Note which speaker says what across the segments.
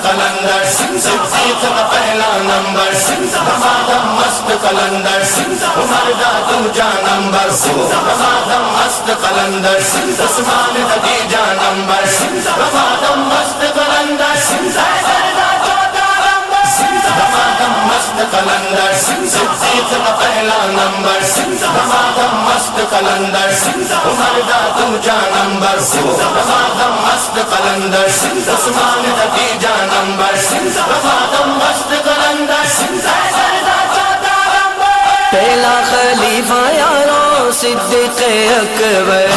Speaker 1: قلندر صدیق کا پہلا نمبر دمادم مست قلندر عمر دا دوجا نمبر دمادم مست قلندر عثمان خدیجہ نمبر دمادم مست قلندر دمادم مست قلندر صدیق کا پہلا نمبر دمادم مست قلندر عمر دا دوجا نمبر دمادم مست قلندر عثمان خدیجہ نمبر دمادم مست قلندر
Speaker 2: پہلا خلیفہ یارو صدیق اکبر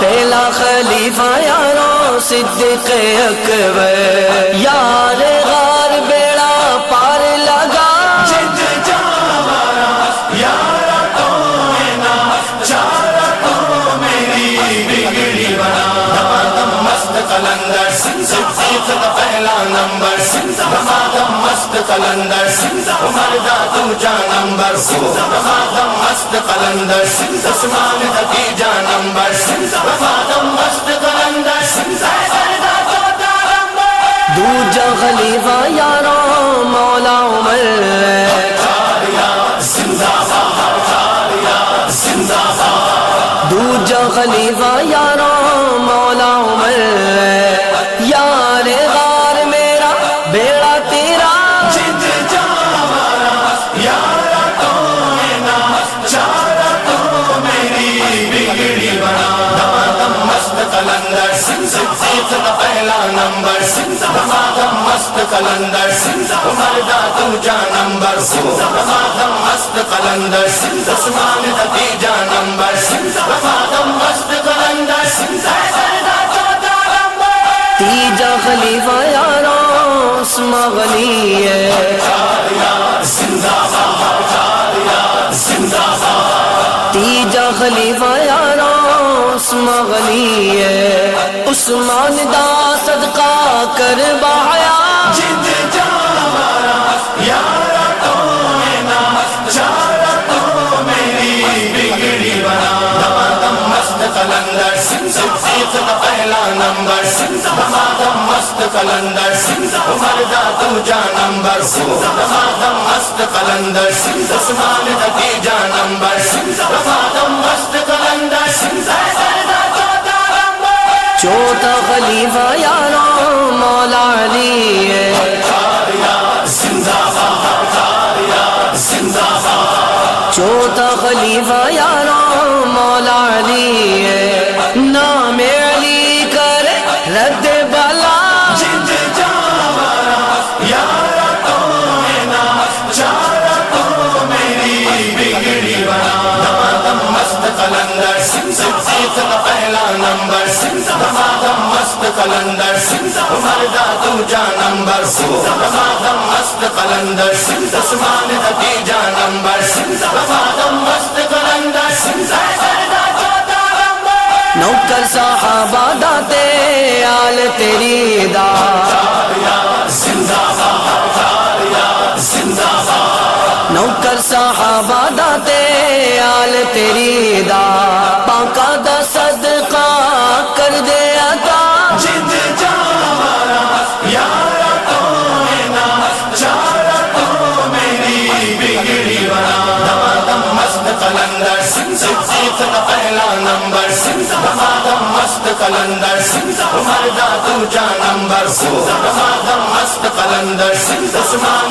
Speaker 2: پہلا خلیفہ یارو صدیق اکبر یار غار بیڑا پار لگا
Speaker 1: قلندر صدیق کا پہلا نمبر دمادم مست قلندر عمر دا دوجا نمبر دمادم مست قلندر عثمان خدیجہ نمبر دمادم مست قلندر
Speaker 2: دوجا خلیفہ یارو مولا عمر دوجا خلیفہ یارو مولا عمر یار غار میرا بیڑا تیرا
Speaker 1: یارا تو چارا تو میری بگڑی بنا دمادم مست قلندر صدیق کا پہلا نمبر دمادم مست قلندر عمر دا دوجا نمبر دمادم مست قلندر عثمان خدیجہ نمبر دمادم مست قلندر
Speaker 2: تیجا خلیفہ یارو عثمان غنی ہے تیجا خلیفہ یارو عثمان غنی ہے عثمان دا صدقہ کر بایا
Speaker 1: یارا تو چارا تو میری بگڑی بنا دمادم مست قلندر صدیق کا پہلا نمبر دمادم مست قلندر عمر دا دوجا نمبر دمادم مست قلندر عثمان خدیجہ نمبر دمادم مست قلندر
Speaker 2: چوتھا خلیفہ یارو مولا علی ہے چوتھا خلیفہ یارو مولا علی ہے نام علی کر رد بلا
Speaker 1: یارا تو چارا تو میری بگڑی بنا دمادم مست قلندر صدیق کا پہلا نمبر دمادم مست قلندر عمر دا دوجا نمبر دمادم مست قلندر عثمان خدیجہ نمبر دمادم مست قلندر
Speaker 2: نوکر صحابہ داتے آل تیری دا نوکر صحابہ داتے آل تیری دا پاکا دا صدقہ کر دے عطا
Speaker 1: یارا تو چارا تو میری بگڑی بنا دمادم مست قلندر صدیق کا پہلا نمبر دمادم مست قلندر عمر دا دوجا نمبر دمادم مست قلندر عثمان